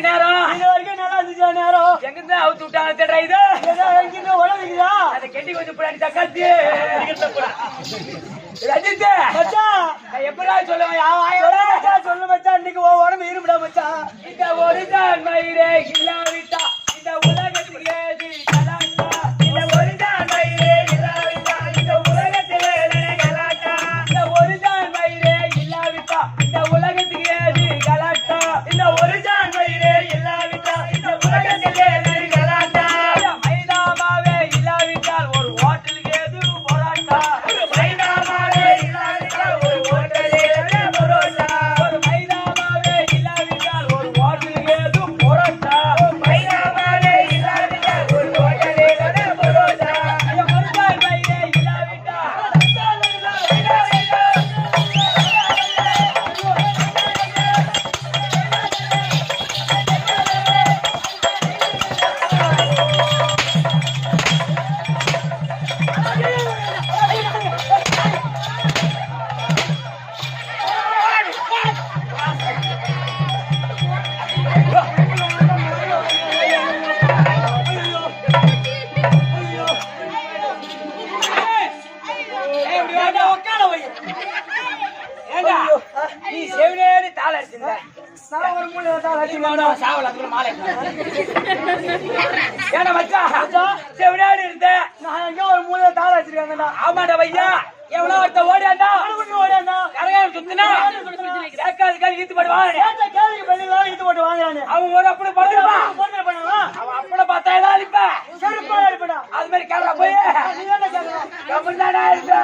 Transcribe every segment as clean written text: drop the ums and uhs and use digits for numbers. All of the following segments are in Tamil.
நேரம் இது வரைக்கும் நல்லா இருந்துச்சு நேரம். எங்கிருந்து அவுத்து விட்டாங்க தேடுறா இது எங்கிருந்து உடம்புக்குதா அதை கெட்டி கொஞ்சம் பின்னாடி தக்காத்தி ரஜித் மச்சான். எப்படா சொல்லுவேன் சொல்லு மச்சான். இன்னைக்கு உடம்பு இருமுடா மச்சான். இந்த ஒரு தான் மயிரே இல்லாவிட்டா இந்த உலகத்தில் ஏது கலாட்டா இந்த ஒரு தான் மயிரே இல்லாவிட்டா இந்த உலகத்தில் ஏது கலாட்டா இந்த ஒரு தான் மயிரே இல்லாவிட்டா இந்த உலகத்தில் ஏது கலாட்டா இந்த ஒரு தான் மயிரே இல்லாவிட்டா இந்த உலகத்தில் ஏது கலாட்டா மைதாமாவே இல்லாவிட்டால் ஒரு ஹோட்டலுக்கு ஏது போராட்டா மைதாமாவே இல்லாவிட்டால் ஒரு ஹோட்டலுக்கு ஏது போராட்டா ஒரு மைதாமாவே இல்லாவிட்டால் ஒரு ஹோட்டலுக்கு ஏது போராட்டா மைதாமாவே இல்லாவிட்டால் ஒரு ஹோட்டலுக்கு ஏது போராட்டா அந்த மருந்தாய் மயிரே இல்லாவிட்டா உட்கார வை. ஏண்டா நீ செவினேடி தாள அடிச்சிருந்த நான் ஒரு மூணு சாவல அதுக்குள்ள மாலை ஏன்னா மச்சான் செவினேடி இருந்த நான் எங்க ஒரு மூணு தாள வச்சிருக்காங்கடா. ஆமாடா வையா எவ்வளோ ஒருத்த ஓடியாண்டா ஓடியாண்டா கரையான் சுத்தினா கேட்காதுக்காக ஈத்து படுவான் கேள்விக்கு பதிலாக இது போட்டு வாங்குறானே. அவன் ஒரு அப்படி படுத்துப்பான் போட்டு பண்ணுவா அவன் அப்படி பார்த்தா ஏதாவது அடிப்ப செருப்பா அடிப்படா. அது மாதிரி கேமரா போய் நீ என்ன கேக்குற? கம்முன்னாடா இருப்ப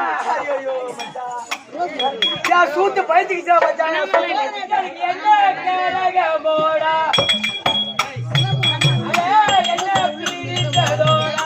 ஐயோ மச்சான். யார் சூட்டு பயத்துக்கிச்சா மச்சான் என்ன கேரக போடா என்ன பிடித்ததோடா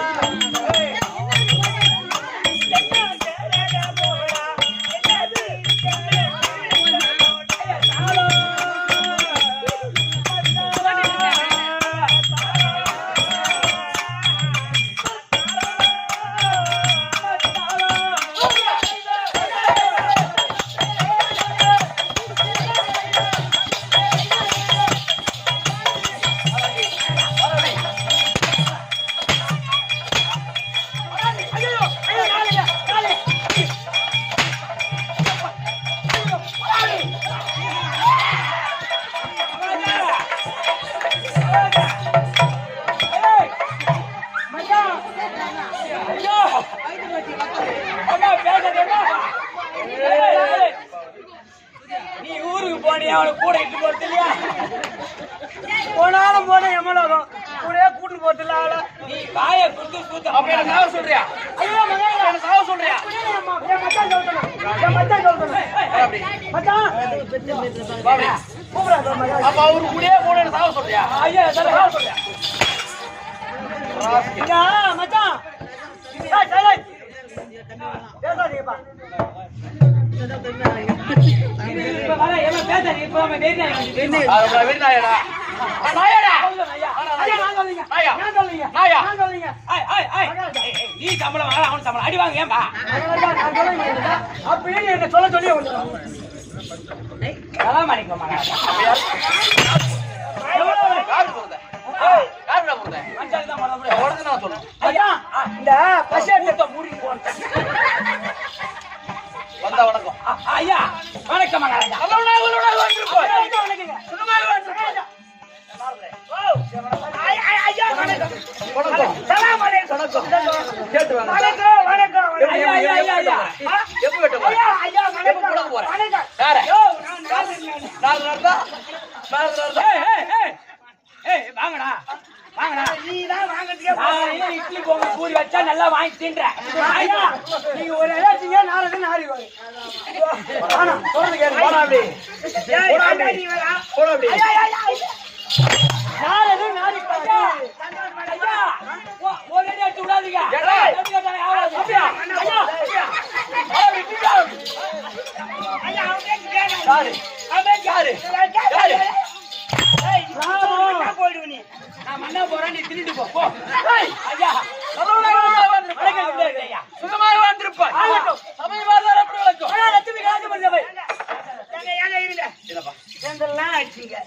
நீ ஊருக்கு போனியா அவனுக்கு கூட இட்டு போறது இல்லையா போனாலும் போன எம்மளோகம் கூடயே கூட்டு போறது இல்ல அவள. நீ வாயை குத்து சூத்த அப்ப என்ன சாவ சொல்றியா ஐயோ மகன் என்ன சாவ சொல்றியா என் மச்சான் சொல்றேன். என் மச்சான் சொல்றேன். அப்படி மச்சான் பாவி கூப்பிடாத மகன். அப்ப அவரு கூடயே போன என்ன சாவ சொல்றியா ஐயா சாவ சொல்றியா இங்க மச்சான். ஏய் சைலன்ட். பேசாதீங்கப்பா. இப்ப வர எல்லாம் பேச நீ இப்ப வெயிட் வெயிட் நாயடா ஐயா நான் சொல்றீங்க. நாயா. நான் சொல்றீங்க. நாயா. நான் சொல்றீங்க. நீ சம்பளம் வாங்க அவன் சம்பளம் அடி வாங்க ஏன்பா நான் சொல்றேன். அப்படின்னு என்ன சொல்ல சொல்லி வந்துடும். கலாம் பண்ணிக்கோ ஐயா இந்த பஸ் மூடி வந்தா வணக்கம் ஐயா வணக்கம் மகாராஜா வாங்கடா வாங்கடா இட்லி போங்க பூரி வச்சா நல்லா வாங்கி தின்றேன் நீங்க ஒரு இலைச்சிங்க நாலு நாரி வரும். சொல்றது கேட்டு போனா அப்படி போனா அப்படி நாலு நாரி ஒரு அடி அடிச்சு விடாதீங்க நான் மண்ணா போறேன் நீ திருட்டு போ ஐயா சுகமாக வந்திருப்பாய் சமயவாதார் அப்படி வளர்க்கும் லட்சுமி காஜு பண்ணவை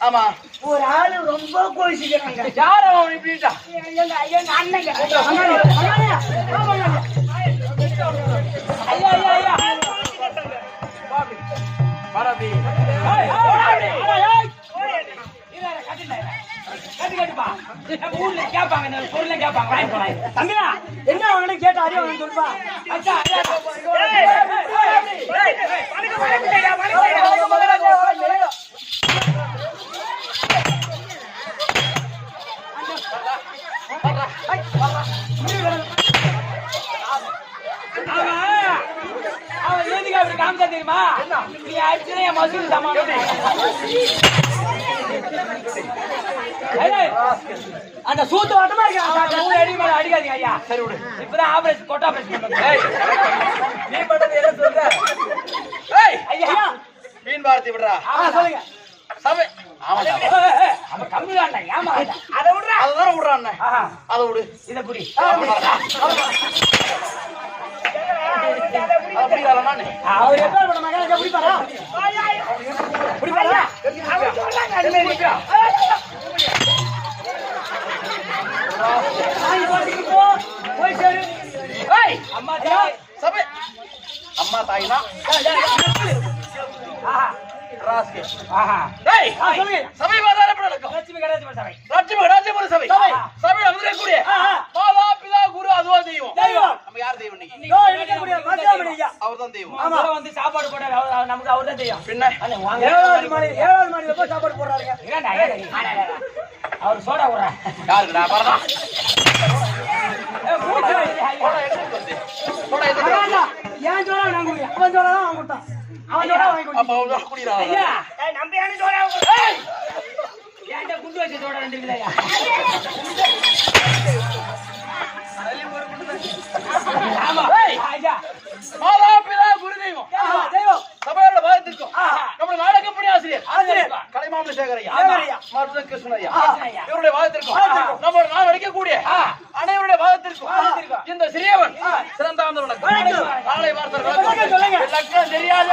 ஆமா ஒரு ஆளு ரொம்ப கோவிச்சுக்கிறாங்க. யார் அவன் இப்படிட்டா? எங்க அண்ணங்க. அண்ணானே, ஆமாங்க. ஐயா ஐயா ஐயா பாபி பாரபி ஏய் ஏய் கட்டுப்பா. ஊர்ல கேட்பாங்க, இந்த பொருளை கேட்பாங்க, வாங்கி போனாங்க. தம்பியா, என்ன அவனை கேட்டா அறிய அவன் சொல்லுப்பா. அச்சா அவன் எதுக்கு அப்படி காமிச்சா தெரியுமா? நீ அடிச்சுனா என் மசூல் சமாளம். அந்த சூத்து வட்டமா மூணு அடி மேல அடிக்காதீங்க ஐயா. சரி விடு. இப்பதான் ஆபரேஷன் கொட்டா ஆபரேஷன் பண்ணேன். நீ பண்ணது என்ன சொல்ற? ஏய் ஐயா மீன் பார்த்தி விடுறா. சொல்லுங்க. சபை ஆமாடா. அவன் கம்மி தான்டா. ஏமா அத விடுறா. அததான் விடுறா அண்ணே. அத விடு. இத புடி. அப்படி வரலானே. அவர் எப்ப பண்ண மகன் புடிப்பாரா? புடிப்பாரா? அவன் சொல்றாங்க இல்ல. போய் சேரு. ஏய் அம்மா தாய் சபை. அம்மா தாய்னா ராஸ்கே. டேய் சொல்லுங்க. சபை வாதால நடக்கும். லட்சுமி கடாஜி சபை. லட்சுமி கடாஜி சபை. சபை அமரே கூடிய மாதா பிதா குரு அதுவா தெய்வம். நம்ம யார் தெய்வம் இன்னைக்கு? யோ இன்னைக்கு கூடிய மாசாமணி ஐயா. அவர்தான் தெய்வம். ஆமா வந்து சாப்பாடு போட நமக்கு அவர்தான் தெய்வம். பின்ன வாங்க. 7வது மாடியில போய் சாப்பாடு போடுறாருங்க. ஏண்டா அவர் சோடா போடுறா. யாருக்குடா பரதா? ஏன் சோடா நான் குடியா? அவன் சோடா தான் அவன் கொடுத்தான். அவன் சோடா வாங்கி குடி. அப்ப அவன் குடிடா. ஐயா ஏய் நம்பியானே சோடா. ஏய் ஏன்டா குண்டு வச்சு சோடா ரெண்டு இல்லையா? ஆமா. ஏய் ஐயா மாதா பிதா குரு தெய்வம். தெய்வம். சபையோட பாதத்திற்கும் நம்ம நாடக கம்பெனி ஆசிரியர் கலைமாமணி சேகரையா மருத்துவ கிருஷ்ணய்யா இவருடைய வாதத்திற்கும் நம்ம நான் நடிக்கக்கூடிய அனைவருடைய வாதத்திற்கும் இந்த சிறியவன் சிறந்தாந்த வணக்கம். நாளை வார்த்தை தெரியாது.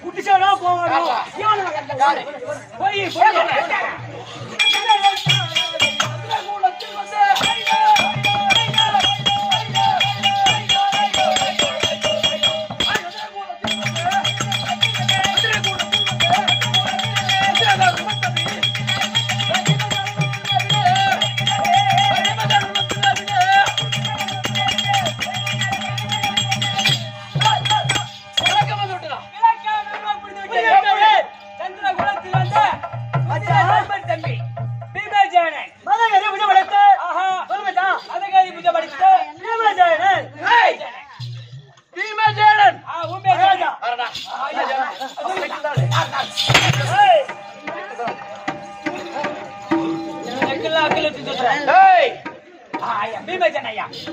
குட்டிச்சோடா போவாங்க. போய்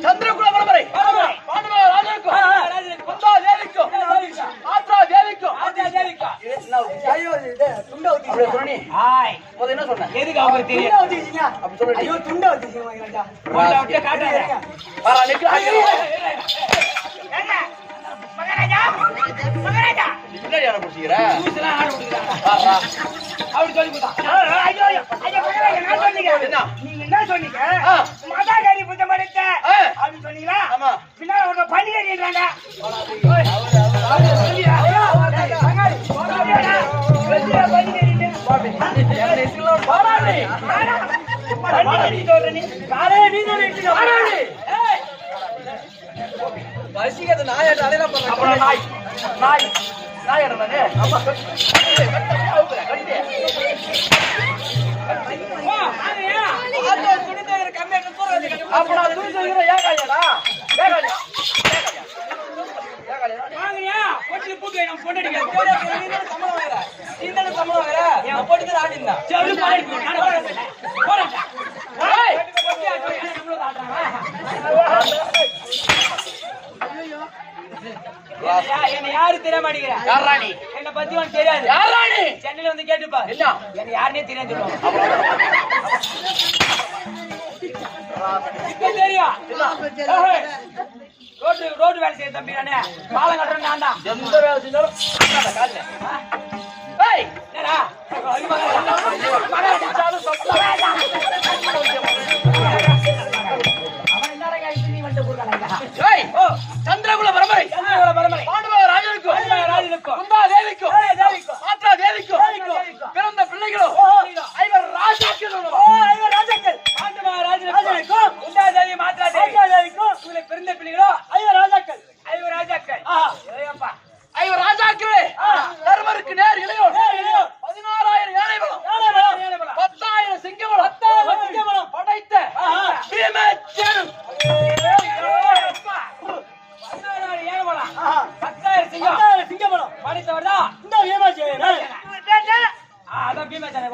சந்திரகுல பரம்பரை பாண்டவ ராஜாவுக்கும் குந்தா தேவிக்கும் ஆத்ரா தேவிக்கும் ஐயோ இது துண்ட ஊத்தி. அப்படியே சொன்னி. ஹாய் போது என்ன சொன்ன? எதுக்கு அவங்களுக்கு தெரியும்? துண்ட ஊத்திட்டீங்க. அப்படி சொல்லு. ஐயோ துண்ட ஊத்திட்டீங்க மகன்டா. உள்ள விட்டு காட்டாத. பாரா நிக்கு. ஏங்க மகராஜா மகராஜா என்ன யார புடிச்சீங்கற? ஜூஸ்லாம் ஆட விடுறாங்க. பாரா அப்படி சொல்லி போடா. ஐயோ ஐயோ மகராஜா நான் சொன்னீங்க. என்ன? நீங்க என்ன சொன்னீங்க? மாதாகாரி புத்த மடத்த அப்படி சொன்னீங்களா? ஆமா. பின்ன ஒரு பணிகறின்றாங்க. பசிக்கிறது நாயாட்ட அதெல்லாம் பண்ண. அப்புறம் நாய் நாய் நாயாட்ட தானே. ஆமா அப்ப நான் துணி சொல்கிற ஏன் காயாடா? ஏகாலியா வாங்கயா பொட்டில போட்டு நம்ம பொண்டடிக்க. நீ சம்பளம் வாங்குற. நீ தான சம்பளம் வாங்குற. நான் பொட்டில ஆடினா. சரி பாடி நான் போறேன். போறேன். ஏய் பொட்டி ஆடுற நம்மள ஆடுறாங்க. என்ன யாரு தெரிய மாட்டேங்கிற? யார் ராணி? என்ன பத்தி உனக்கு தெரியாது. யார் ராணி? சென்னையில வந்து கேட்டுப்பா. என்ன? என்ன யாருனே தெரியாது சொல்லுவாங்க. இப்ப தெரியும். ரோடு வேலை செய்ய தம்பி நானே பாலம் கட்டுறேன் நான் தான் எந்த வேலை செஞ்சாலும் காலைல ஏய் என்னடா அவன் என்னடா கைத்து நீ வந்து குடுறானே ஏய் சந்திரகுல பரம்பரை பாண்டுவ ராஜனுக்கும் குந்தா தேவிக்கும் மாத்ரா தேவிக்கும் பிறந்த பிள்ளைகளோ ஐவர் ராஜாக்கள் பாண்டுவ ராஜனுக்கும் குந்தா தேவி மாத்ரா தேவிக்கும் உங்களுக்கு பிறந்த பிள்ளைகளோ ஐவர் ராஜாக்கள் ஏப்பா ஐவர் ராஜாக்களே தர்மருக்கு நேர் இளையோர் 16,000 யானை பலம் 10,000 சிங்கபலம் படைத்த பீமசேனன் 10,000 சிங்கபலம் படைத்தவர்தான் இந்த பீமசேனன். அதான் பீமசேனன்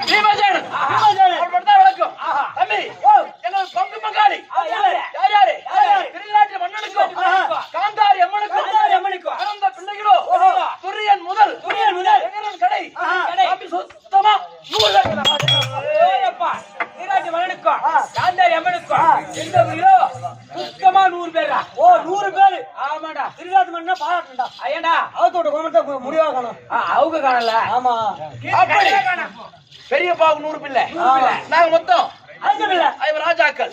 பீமசேனன் அவர் படுத்தா வழக்கம் தம்பி எங்கள் பங்கு பங்காளி யார் யாரு திருநாட்டு மன்னனுக்கும் காந்தாரி அம்மனுக்கும் பிறந்த பிள்ளைகளோ துரியன் முதல் எங்கரன் கடை தம்பி சுத்தமா 100 நீராஜ மன்னனுக்கும் காந்தாரி அம்மனுக்கும் எந்த ஊரிலோ சுத்தமா 100 பேரா 100 பேரு ஆமாடா திருநாஜ மன்னா பாராட்டா ஐயடா அவத்தோட கோமத்தை முடிவா காணோம் அவங்க காணல ஆமா அப்படி பெரியப்பாவுக்கு 100 பிள்ளை நாங்க மொத்தம் ஐவர் ராஜாக்கள்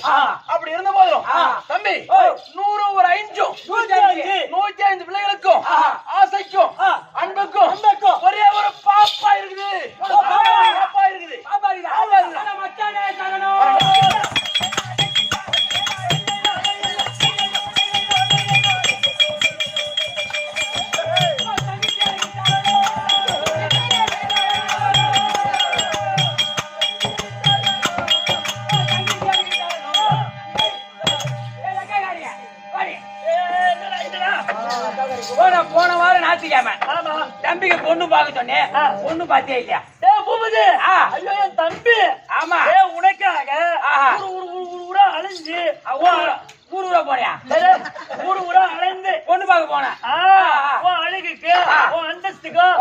அப்படி இருந்த போதும் தம்பி 100 ஒரு 105 பிள்ளைகளுக்கும் ஆசைக்கும் அன்புக்கும் ஒரே ஒரு பாப்பா இருக்குது மச்சானே சரணம் போன வாரம் ஞாயிற்றுக்கிழமை தம்பிக்கு பொண்ணு பார்க்க சொன்னேன் பொண்ணு பாத்தியா இல்லையா பூபதி ஐயோ என் தம்பி ஆமா உனக்காக ஊரா அலைஞ்சு ஊரூரா போனியா ஊரா அலைந்து பொண்ணு பார்க்க போனேன் அழகுக்கு அந்தஸ்துக்கும்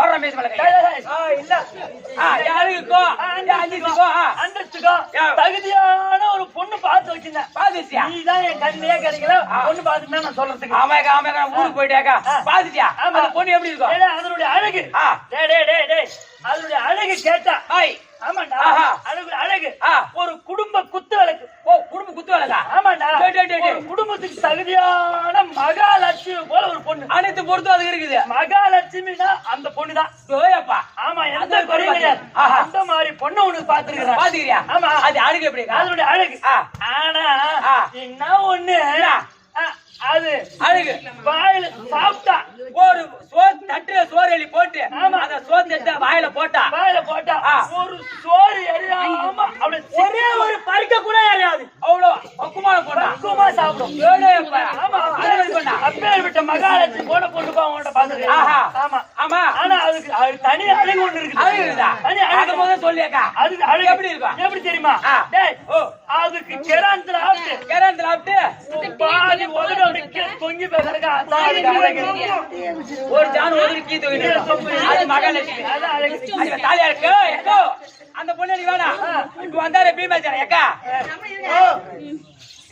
அந்தஸ்துக்கும் தகுதியான ஒரு பொண்ணு பார்த்து வச்சிருந்தேன். நீதான் என் கண்ணிலே கிடைக்கல பொண்ணு பார்த்துட்டு நான் சொல்றதுக்கு ஊருக்கு போயிட்டாக்கா பாத்துட்டியா பொண்ணு எப்படி இருக்கும் அதனுடைய அழகு அதனுடைய அழகு கேட்டா ஆமாண்டா அழகு ஒரு குடும்ப குத்து விளக்கு குடும்ப குத்து விளக்கா ஆமாண்டா குடும்பத்துக்கு தகுதியான மகாலட்சுமி போல ஒரு பொண்ணு அனைத்து பொறுத்தும் அது இருக்குது மகாலட்சுமினா அந்த பொண்ணுதான் ஆமா எந்த குறையும் கிடையாது அந்த மாதிரி பொண்ணு உனக்கு பாத்துருக்கேன் பாத்துக்கிறியா ஆமா அது அழகு எப்படி அதனுடைய அழகு ஆனா என்ன ஒண்ணு அது அழகு வாயில சாப்பிட்டா ஒரு தட்டுல சோறு எலி போட்டு அந்த சோறு எடுத்து வாயில போட்டா ஒரு சோறு எரியாம அப்படி ஒரே ஒரு பறிக்க கூட எரியாது அவ்வளவு பக்குவமா சாப்பிடும் அப்பேற்பட்ட மகாலட்சுமி போட பொண்ணுப்பா அவங்கள்ட்ட பாத்துருக்கேன் ஆமா ஆனா அதுக்கு தனி அழகு ஒண்ணு இருக்கு சொல்லியாக்கா அதுக்கு அழகு எப்படி இருக்கும் எப்படி தெரியுமா அதுக்கு கெராந்திர ஆப்ட்டு பாதி உதடு தொங்கி பேசுறதுக்கு ஒரு ஜான் ஒதுக்கி அது மகாலட்சுமி தாலியா இருக்கு எக்கோ அந்த பொண்ணு வேணா இப்ப வந்தாரு பீமசேனன் எக்கா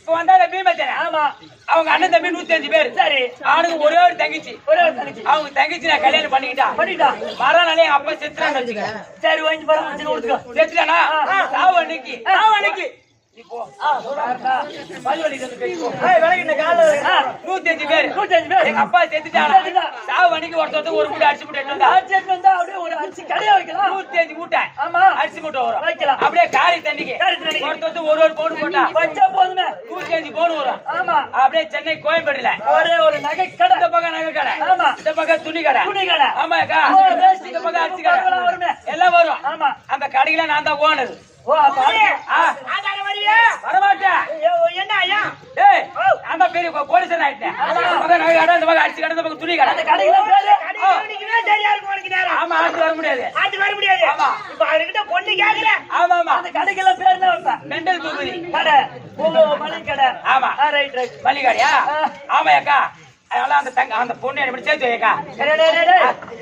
இப்ப வந்தாரு பீமசேனன் ஆமா அவங்க அண்ணன் தம்பி 105 பேர் சரி அவனுக்கு ஒரே ஒரு தங்கச்சி அவங்க தங்கச்சி நான் கல்யாணம் பண்ணிக்கிட்டா மறுநாளே எங்க அப்பா செத்துறான்னு வச்சுக்க சரி வாங்கி பாருங்க செத்துட்டானா சாவு அன்னைக்கு இப்போ எங்க அப்பா செத்துட்டானா சாவு அன்னைக்கு ஒருத்தர் ஒரு மூட்டை அரிசி மூட்டை எடுத்து வந்தா அப்படியே ஒரு அரிசி கடையா வைக்கலாம் 105 மூட்டை ஆமா அரிசி மூட்டை வரும் வைக்கலாம் அப்படியே காரி தண்ணிக்கு ஒருத்தர் ஒரு பவுன் போட்டா வச்சா போதுமே 105 பவுன் வரும் ஆமா அப்படியே சென்னை கோயம்பேடுல ஒரே ஒரு நகை கடை இந்த பக்கம் நகை கடை ஆமா இந்த பக்கம் துணி கடை ஆமா அக்கா இந்த பக்கம் அரிசி கடை வருமே எல்லாம் வரும் ஆமா அந்த கடையில நான் தான் ஓனர் வரமாட்டேன் என்ன ஐயா அந்த பெரிய கோடீஸ்வரன் ஆயிட்டேன் இந்த பக்கம் அரிசி கடை இந்த பக்கம் துணி கடை ஆமா ஆட்டு வர முடியாது ஆமா இப்ப அவர்கிட்ட பொண்ணு கேக்குற ஆமா ஆமா அந்த கடைக்கெல்லாம் பேர் என்ன வைப்பேன் மெண்டல் பூபதி கடை மளிகை கடை ஆமா ரைட் மல்லிகாடியா ஆமா அக்கா அதனால அந்த பொண்ணு எப்படி சேர்த்து வைக்கா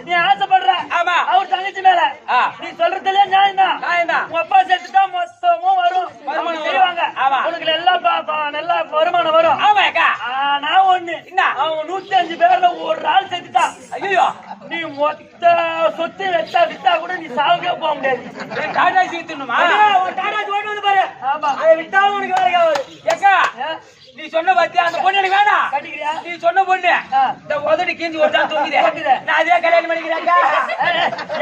நீ ஆசைப்படுற ஆமா அவர் தங்கச்சி மேல நீ சொல்றதுல நியாயம் தான் உங்க அப்பா சேர்த்துட்டா மொத்தமும் வரும் வருமானம் செய்வாங்க ஆமா உனக்கு நல்லா வருமானம் வரும் ஆமா 105 பேர்ல ஒரு ஆள் செத்துட்டா. ஐயோ நீ மொத்த சொத்து வித்தா கூட நீ சாகவே போக முடியாது. டாடா சீத்துணுமா? டாடா ஓட்டு வந்து பாரு. ஆமா அதை விட்டாலும் உனக்கு வேலைக்கு ஆகாது. ஏக்கா நீ சொன்ன பாத்தியா அந்த பொண்ணு எனக்கு வேணாம். கட்டிக்கிறியா? நீ சொன்ன பொண்ணு இந்த உதடி கிஞ்சி ஒரு தான் தூங்குது. நான் அதே கல்யாணம் பண்ணிக்கிறேன்க்கா.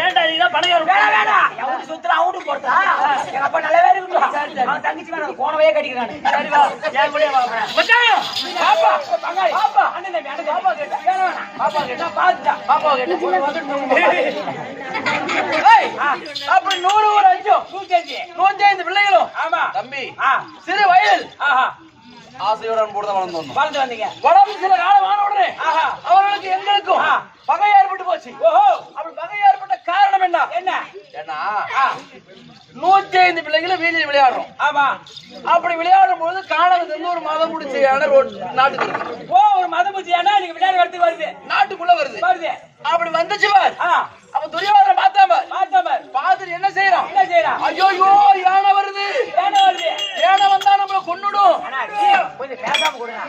ஏன்டா நீதான் பணம் வேணாம் வேணாம் எவனுக்கு சொத்துல அவனுக்கு போட்டா எங்க அப்பா நல்லாவே இருக்கட்டும். அவன் தங்கச்சி வேணாம் கோணவே கட்டிக்கிறானு. சரி வா என் கூட வா. மச்சான் பாப்பா பங்காளி பாப்பா அண்ணன் தம்பி அண்ணன் பாப்பா கேட்டா வேணாம் வேணாம் பாப்பா கேட்டா பாத்துட்டா பாப்பா கேட்டா ஏய் அப்படி 100 ஒரு 5 105 பிள்ளைகளும். ஆமா தம்பி சிறு வயதில் ஆஹா ஆசையோட போட்டு வளர்ந்து வந்தோம். வளர்ந்து வந்தீங்க. வளர்ந்து சில காலம் ஆன உடனே ஆஹா அவர்களுக்கு எங்களுக்கும் பகை ஏற்பட்டு போச்சு. ஓஹோ அப்படி பகை ஏற்பட்ட காரணம் என்ன? என்ன? ஏன்னா 105 பிள்ளைகளும் வீதியில் விளையாடுறோம். ஆமா அப்படி விளையாடும் போது காணகத்துல ஒரு மதம் முடிச்ச நாட்டுக்கு வருது. ஓ ஒரு மதம் பூச்சியானா நீங்க விளையாட வரதுக்கு வருது. நாட்டுக்குள்ள வருது. வருது. அப்படி வந்துச்சு பார். அப்ப துரியோதனை பார்த்தா பார். பார்த்துட்டு என்ன செய்யறான்? என்ன செய்யறான்? ஐயோ யானை வருது. யானை வருது. யானை வந்தா நம்மள கொன்னுடும். அண்ணா கொஞ்சம் பேசாம கொடுங்க.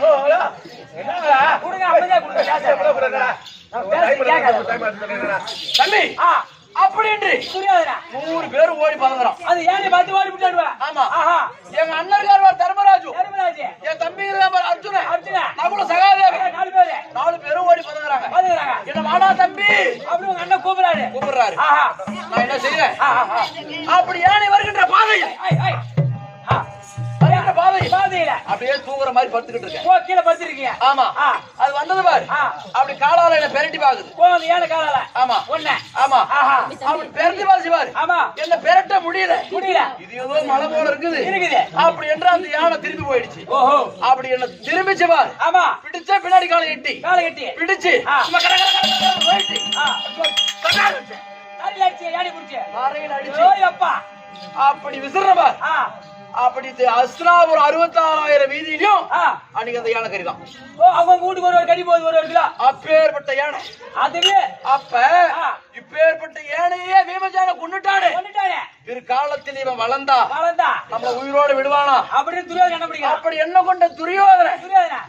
என்னடா கொடுங்க அப்படியே கொடுங்க தம்பி அப்படின்றி துரியோதனா 100 பேர் ஓடி பறந்துறான். அது யானை பார்த்து ஓடி விட்டாடுவா. ஆமா ஆஹா எங்க அண்ணன்காரர் தர்மராஜு, தர்மராஜ், என் தம்பிங்க அர்ஜுன, அர்ஜுனா, நகுல சகாதேவ 4 பேரும் ஓடி பறந்துறாங்க. என்ன வாடா தம்பி அப்படி உங்க அண்ணன் கூப்பிடுறாரு. ஆஹா நான் என்ன செய்யறேன்? அப்படி யானை வருகின்ற பாதையில் பாதையில அப்படியே தூங்குற மாதிரி படுத்துக்கிட்டு இருக்கேன். ஓ கீழே படுத்துருக்கீங்க. ஆமா அது வந்தது பாரு. அப்படி காலால என்ன பெரட்டி பாக்குது. ஓ அந்த யானை காலால. ஆமா ஒண்ணே. ஆமா ஆஹா அப்படி பெரட்டி பாசி பாரு. ஆமா என்ன பெரட்ட முடியல. இது ஏதோ மலை போல இருக்குது. அப்படி என்று அந்த யானை திரும்பி போயிடுச்சு. ஓஹோ அப்படி என்ன திரும்பிச்சு பாரு. ஆமா பிடிச்ச பின்னாடி காலை எட்டி பிடிச்சு போயிட்டு தலையில அடிச்சு யானை புடிச்சு அறையில் அடிச்சு ஓய் அப்பா அப்படி விசிற பாரு. அப்படி அஸ்லாபுர் 66,000 வீதியிலும் அன்னைக்கு அந்த யானை கறிதான். ஓ அவங்க வீட்டுக்கு ஒரு கடி போகுது ஒரு கிலோ. அப்பேற்பட்ட யானை. அதுவே அப்ப இப்பேற்பட்ட யானையே பீமஜான கொன்னுட்டானே. இரு காலத்தில் இவன் வளர்ந்தா நம்ம உயிரோடு விடுவானா? அப்படி துரியோதனை என்ன பிடிக்கும்? அப்படி என்ன கொண்ட துரியோதனை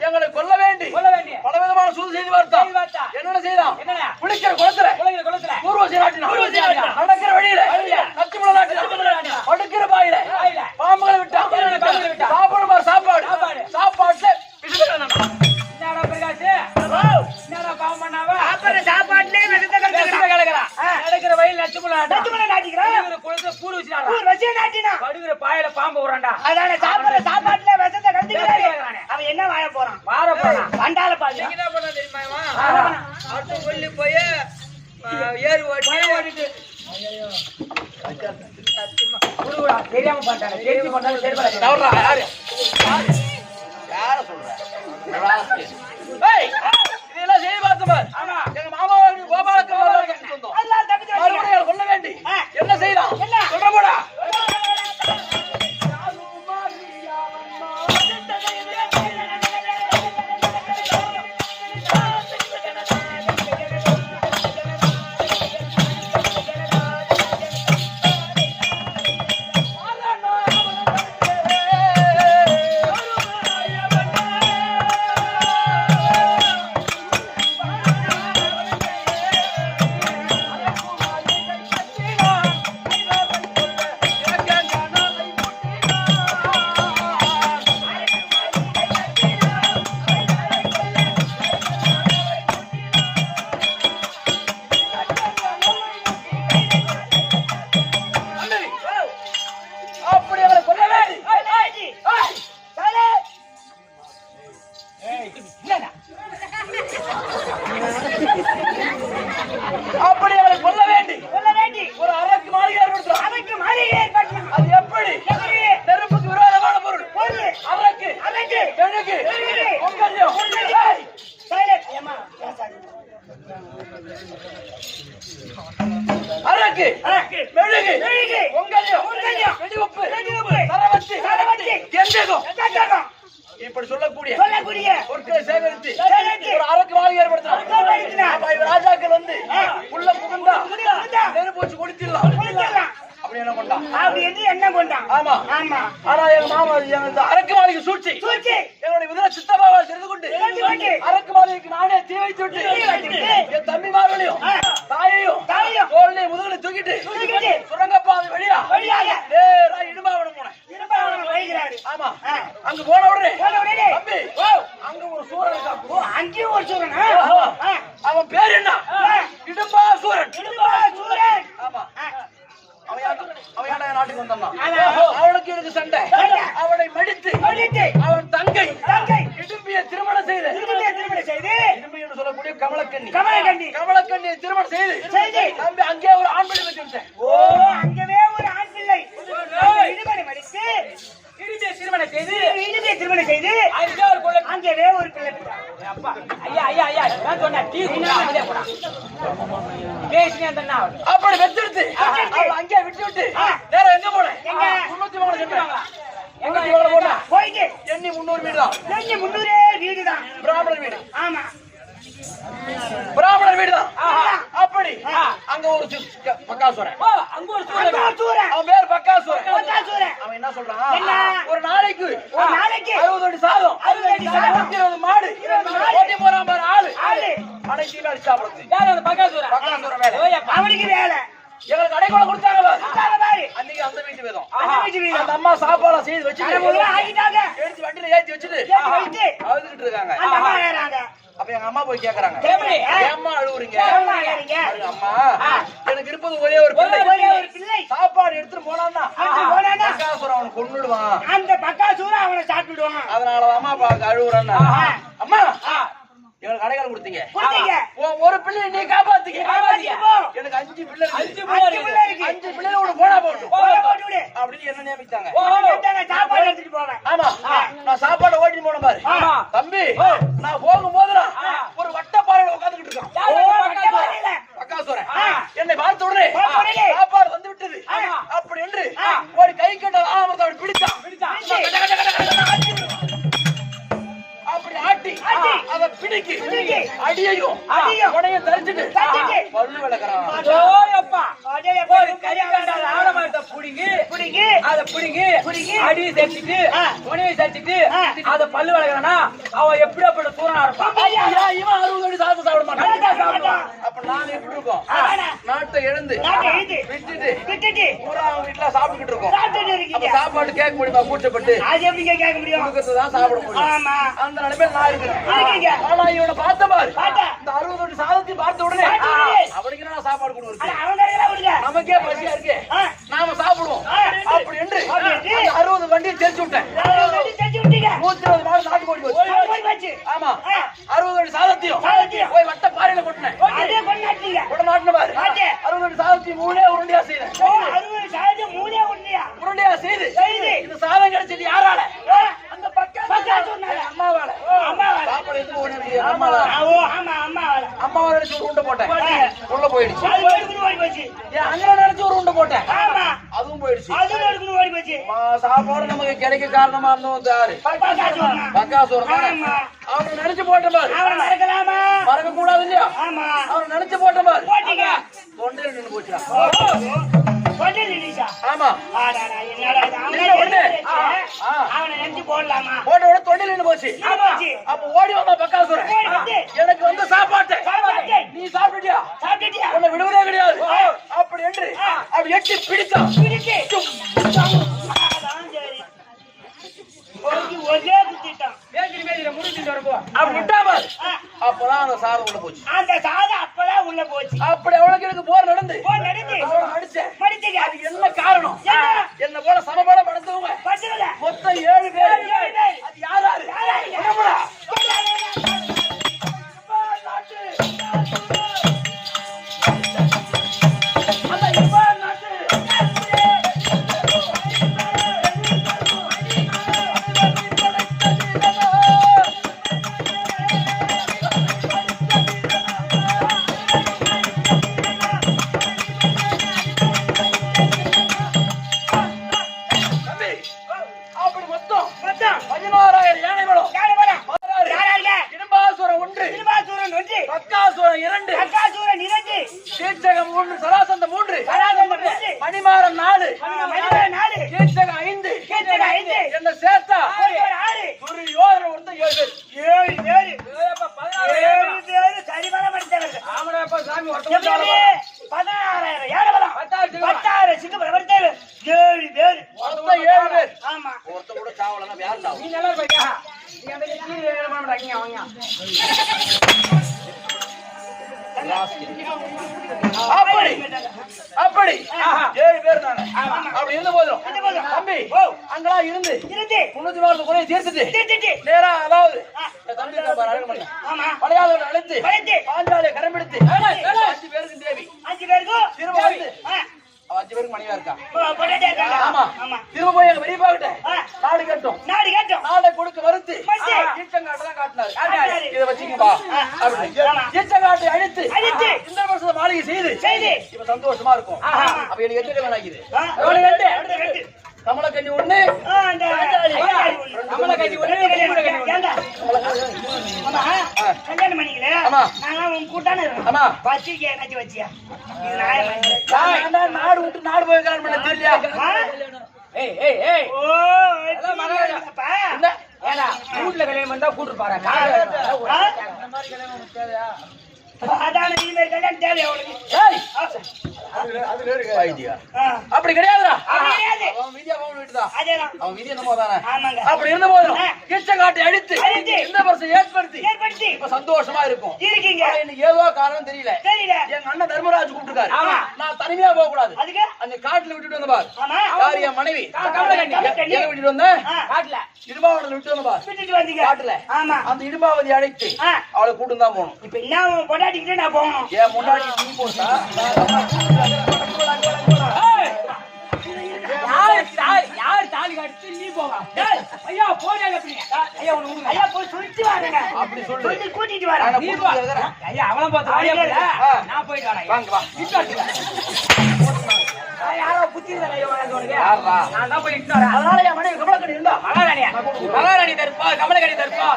எங்களை கொல்ல வேண்டி பல விதமான சூது செய்து பார்த்தா என்ன செய்யலாம்? குளிக்கிற குளத்துல ஊர்வசி நாட்டினா நடக்கிற வழியில நச்சுமலை நாட்டினா அடுக்கிற பாயில பாம்புகளை விட்டா சாப்பாடு சாப்பாட்டுல என்னடா பிரகாஷ் என்னடா பாவம் பண்ணாவ சாப்பாட்டுல நடக்கிற வயல் நச்சுமலை நாட்டிக்கிறான் குளத்துல கூடு வச்சுனா படுகிற பாயில பாம்பு விடுறான்டா. அதான சாப்பாட்டுல விஷத்தை கலந்துக்கிறாரு. அவன் என்ன வாழ போறான்? வண்டால பாரு. என்ன பண்ண தெரியுமா? ஆட்டு கொல்லி போய் ஏறி ஓடிட்டு தெரியாம பண்ணாங்க. தெரிஞ்சு பண்ணாங்க. யார சொல்ற? இதெல்லாம் செய்து பார்த்த பாரு. எங்க மாமாவை கோபாலக்கு கொல்ல வேண்டி என்ன செய்யலாம்? சொல்ற போடா. அப்படி அவளை கொல்ல வேண்டி ஒரு அரக்கு மாளிகை ஏற்படுத்தலாம். அது எப்படி? நெருப்புக்கு விரோதமான பொருள். அரக்கு மெழுகு பொங்கல்யம். அரக்கு மெழுகு பொங்கல்யம் வெடிவுப்பு சரவத்தி கெந்தகம் இப்படி சொல்லக்கூடிய பொருட்களை சேகரித்து ஒரு அரக்கு மாளிகை ஏற்படுத்தலாம். ராஜாக்கள் வந்து உள்ள புகுந்தா நெருப்பு வச்சு குடிச்சிடலாம். அப்படி என்ன கொண்டான்? ஆமா ஆனா எங்க மாமா அரக்கு மாளிகை சூழ்ச்சி என்னுடைய விதிர சித்தப்பாவால் தெரிந்து கொண்டு அரக்கு மாளிகைக்கு நானே பக்காசூரன் அவன் பேர் என்ன? இடும்பாசூரன். இடும்பாசூரன். ஆமா. அவன் ஏன்டா என் நாட்டுக்கு வந்தான்? அவனுக்கு எனக்கு சண்டை. அவனை மடித்து அவன் தங்கை இடும்பியை திருமணம் செய்து இடும்பி என்று சொல்லக்கூடிய கமலக்கண்ணியை திருமணம் செய்து தம்பி அங்கே ஒரு ஆண் பிள்ளை பெற்று விட்டேன். ஓ, அங்கவே ஒரு ஆண் பிள்ளை இடும்பனை மடித்து திருமணம் செய்து அங்கவே ஒரு பிள்ளை. அப்பா ஐயா நான் சொன்னேன் டீ குடிச்சா அமைதியா போடா. பேசினே அந்த அப்படி வெச்சிருத்து அவன் அங்கே விட்டு நேரா எங்க போனேன்? 303 சென்றாங்களா? எங்க போனா? போயிட்டு எண்ணி 300 வீடு தான். எண்ணி 300 வீடு தான். பிராமணர் வீடு. ஆமா, பிராமணர் வீடு தான். அப்படி அங்க ஒரு பக்காசுரன். அங்க ஒரு சூரன். அவன் பேர் பக்காசுரன். அவன் என்ன என்ன? சொல்றான்? ஒரு நாளைக்கு 60 அடி சாதம், 20 மாடு ஓட்டி போறான் பாரு ஆளு. அனைத்தையும் அடிச்சு சாப்பிடுறது. யார் அந்த பக்காசூரன்? பக்காசுரன் வேலை. அவனுக்கு வேலை. எங்களுக்கு அடைக்கோல கொடுத்தாங்க பாரு. அன்னைக்கு அந்த வீட்டு வேதம். அந்த வீட்டு வீடு. அந்த அம்மா சாப்பாடு செய்து வச்சுட்டு ஆகிட்டாங்க. எடுத்து வண்டியில ஏத்தி வச்சுட்டு அழுதுகிட்டு இருக்காங்க. அந்த அம்மா ஏறாங்க. அப்ப எங்க அம்மா போய் கேக்குறாங்க, எப்படி? ஏம்மா அழுவுறீங்க? ஏம்மா அழுவுறீங்க? அம்மா, எனக்கு இருப்பது ஒரே ஒரு பிள்ளை. சாப்பாடு எடுத்துட்டு போனான்னா பக்காசுரன் அவனை கொன்னுடுவான். அந்த பக்காசூரன் அவனை சாப்பிடுவான். அதனால அம்மா அப்பாவுக்கு அழுவுறான்னா, அம்மா எங்களுக்கு அடையாளம் கொடுத்தீங்க, ஒரு பிள்ளை நீ காப்பாத்தீங்க. எனக்கு 5 பிள்ளை இருக்கு. 5 பிள்ளைல ஒண்ணு போனா போட்டு அப்படின்னு என்ன நியமித்தாங்க. சாப்பாடு எடுத்துட்டு போவேன். ஆமா, நான் சாப்பாடு ஓட்டிட்டு போன பாரு தம்பி. நான் போகும்போதுதான் ஒரு வட்டப்பாறையில உட்காந்துக்கிட்டு இருக்கான் பக்காசுரன். என்னை பார்த்த உடனே சாப்பாடு வந்து விட்டது அப்படி என்று ஒரு கை கட்ட ஆமத்தை அவன் பிடிச்சான். அப்படி ஆட்டி அதை பிடிக்கி அடியையும் உடையும் தரிச்சிட்டு பல்லு விளக்குறான். அடி செஞ்சுட்டு துணையை செஞ்சுட்டு அத பல்லு வளர்க்கறானா அவன் எப்படி அப்படி சூரனா இருப்பான். இவன் 60 அடி சாப்பிட சாப்பிட மாட்டான். அப்ப நான் எப்படி இருக்கோம்? நாட்டை எழுந்து விட்டுட்டு பூரா அவங்க வீட்டுல சாப்பிட்டுக்கிட்டு இருக்கோம். அப்ப சாப்பாடு கேட்க முடியுமா? கூச்சப்பட்டு தான் சாப்பிட முடியும். அந்த நிலைமையில நான் இருக்கிறேன். ஆனா இவனை பார்த்த பாரு, இந்த 60 அடி சாதத்தை பார்த்த உடனே அவனுக்கு நான் சாப்பாடு கொடுக்குறேன். நமக்கே பசியா இருக்கு, நாம சாப்பிடுவோம் அப்படி என்று 60 வண்டியை தெரிச்சு விட்டேன். 120 மாடு நாட்டு போட்டு போச்சு. ஆமா, 60 அடி சாதத்தையும் போய் வட்ட பாறையில கொட்டினேன். கொட்ட பாரு 60 அடி சாதத்தையும் மூணே உருண்டையா செய்தேன். உருண்டையா செய்து இந்த சாதம் கிடைச்சது யாரால? அந்த அம்மாவால. சாப்பாடு எடுத்து ஓடி அம்மாவால நினைச்சு ஒரு உருண்டை போட்டேன், உள்ள போயிடுச்சு. அங்க நினைச்சு ஒரு உருண்டை போட்டேன், அதுவும் போயிடுச்சு. சாப்பாடு நமக்கு கிடைக்க காரணமா இருந்தோம் யாரு? பக்காசுரன். அவனை நினைச்சு போட்ட பாரு, மறக்க கூடாது இல்லையா? அவனை நினைச்சு போட்ட பாரு, தொண்டையில் நின்று போச்சா? ஆமா, போட்ட உடனே தொண்டையில் நின்று போச்சு. அப்ப ஓடி வந்தா பக்காசுரன், எனக்கு வந்து சாப்பாட்டு நீ சாப்பிட்டியா? உன்னை விடுவதே கிடையாது அப்படி என்று அப்படி எட்டி பிடித்தான். அப்பதான் அந்த சாதம் உள்ள போச்சு. அப்படி அவளுக்கு எனக்கு போர் நடந்து அவளை அடிச்சேன். அது என்ன காரணம்? என்ன போல சமபலம் படுத்தவங்க மொத்தம் 7 பேர். அது யாராரு? அப்படி மொத்தம் அப்படி 7 பேர் தானே அப்படி இருந்த போதும் தம்பி அங்களா இருந்து 304 குறையை தீர்த்துட்டு நேரா அதாவது தம்பி பழையாளர்கள் அழைத்து பாஞ்சாலியை கரம் பிடித்து 5 பேருக்கு தேவி 5 பேருக்கு மனைவியா இருக்கா திரும்ப போய் எங்க பெரியப்பா கிட்ட நாடு கேட்டோம் நாடை கொடுக்க மறுத்து ஈச்சங்காட்டை காட்டினாரு இதை வச்சுக்கப்பா ஈச்சங்காட்டை அழித்து இந்த வருஷம் மாளிகை செய்து இப்ப சந்தோஷமா இருக்கும் அப்ப எனக்கு எட்டு கல்யாணம் ஆகிது கமலக்கண்ணி ஒண்ணு கமலக்கண்ணி ஒண்ணு கல்யாணம் பண்ணிக்கல கூட்டான பத்திரிக்கை கட்டி வச்சியா நாடு விட்டு நாடு போய் கல்யாணம் பண்ண தெரியலையா வீட்டுல கல்யாணம் பண்ணா கூட்டு பாரு அப்படி கிடையாதுடா அவன் விதி என்னமோ தானே அப்படி இருந்த போதும் கீச்சங்காட்டை அடித்து இந்த வருஷம் ஏற்படுத்தி இப்ப சந்தோஷமா இருக்கும் இன்னைக்கு ஏதோ காரணம் தெரியல எங்க அண்ணன் தர்மராஜ் கூப்பிட்டுருக்காரு நான் தனிமையா போக கூடாது அந்த காட்டுல விட்டுட்டு வந்த பாரு யார் என் மனைவி விட்டுட்டு வந்தேன் காட்டுல இடுபாவதியில விட்டு வந்த பாரு காட்டுல அந்த இடுபாவதி அழைத்து அவளை கூட்டு தான் போகணும் இப்ப என்ன பொண்டாட்டிக்கிட்டே நான் போகணும் ஏன் முன்னாடி நீ போட்டா யார் தாலி கட்டி நீ போவா ஐயா போனே ஐயா போய் சொல்லிட்டு வாங்க அப்படி சொல்லி கூட்டிட்டு வரேன் நீ போ ஐயா அவளை பார்த்து நான் போயிட்டு வரேன் வாங்க வா யாரோ புத்தி நான் தான் போய் இட்டு வரேன் அதனால என் மனைவி கமலக்கண்ணி இருந்தா மகாராணி தருப்பா கமலக்கண்ணி தருப்பா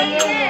Yeah.